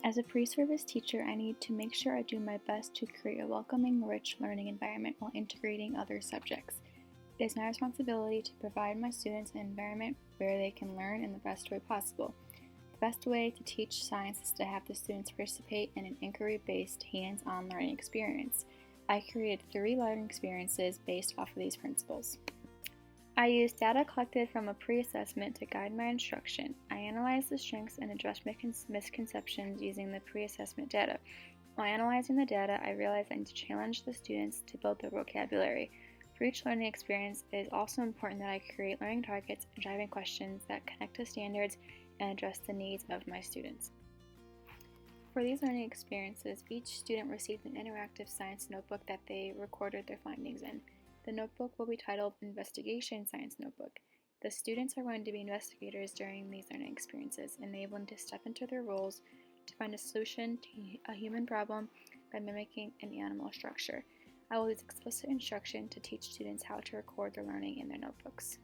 As a pre-service teacher, I need to make sure I do my best to create a welcoming, rich learning environment while integrating other subjects. It is my responsibility to provide my students an environment where they can learn in the best way possible. The best way to teach science is to have the students participate in an inquiry-based, hands-on learning experience. I created 3 learning experiences based off of these principles. I used data collected from a pre-assessment to guide my instruction. I analyzed the strengths and addressed misconceptions using the pre-assessment data. While analyzing the data, I realized I need to challenge the students to build their vocabulary. For each learning experience, it is also important that I create learning targets and driving questions that connect to standards and address the needs of my students. For these learning experiences, each student received an interactive science notebook that they recorded their findings in. The notebook will be titled Investigation Science Notebook. The students are going to be investigators during these learning experiences, enabling them to step into their roles to find a solution to a human problem by mimicking an animal structure. I will use explicit instruction to teach students how to record their learning in their notebooks.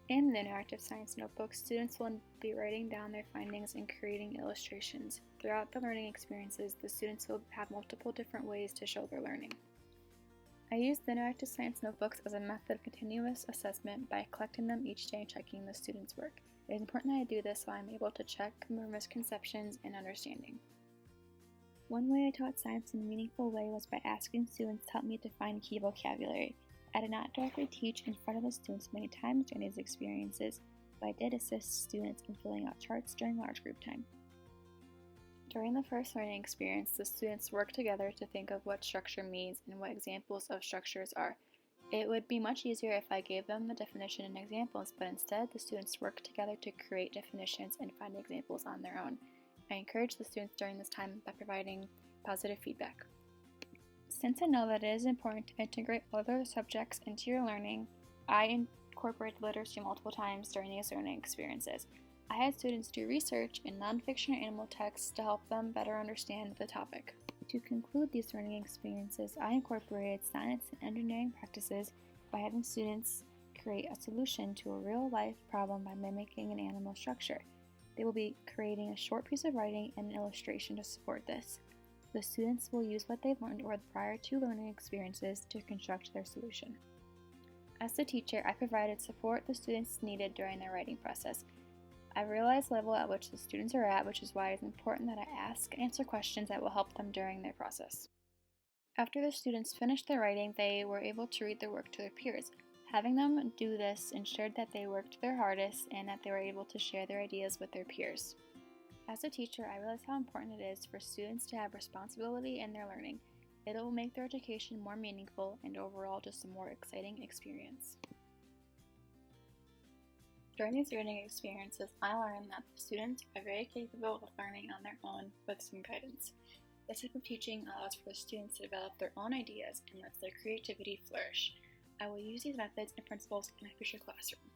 In the interactive science notebook, students will be writing down their findings and creating illustrations. Throughout the learning experiences, the students will have multiple different ways to show their learning. I use the interactive science notebooks as a method of continuous assessment by collecting them each day and checking the students' work. It is important that I do this so I'm able to check for misconceptions and understanding. One way I taught science in a meaningful way was by asking students to help me define key vocabulary. I did not directly teach in front of the students many times during these experiences, but I did assist students in filling out charts during large group time. During the first learning experience, the students worked together to think of what structure means and what examples of structures are. It would be much easier if I gave them the definition and examples, but instead the students worked together to create definitions and find examples on their own. I encourage the students during this time by providing positive feedback. Since I know that it is important to integrate other subjects into your learning, I incorporated literacy multiple times during these learning experiences. I had students do research in nonfiction and animal texts to help them better understand the topic. To conclude these learning experiences, I incorporated science and engineering practices by having students create a solution to a real-life problem by mimicking an animal structure. They will be creating a short piece of writing and an illustration to support this. The students will use what they've learned over the prior 2 learning experiences to construct their solution. As the teacher, I provided support the students needed during their writing process. I realized the level at which the students are at, which is why it's important that I ask and answer questions that will help them during their process. After the students finished their writing, they were able to read their work to their peers. Having them do this ensured that they worked their hardest and that they were able to share their ideas with their peers. As a teacher, I realized how important it is for students to have responsibility in their learning. It will make their education more meaningful and overall just a more exciting experience. During these learning experiences, I learned that the students are very capable of learning on their own with some guidance. This type of teaching allows for the students to develop their own ideas and lets their creativity flourish. I will use these methods and principles in my future classroom.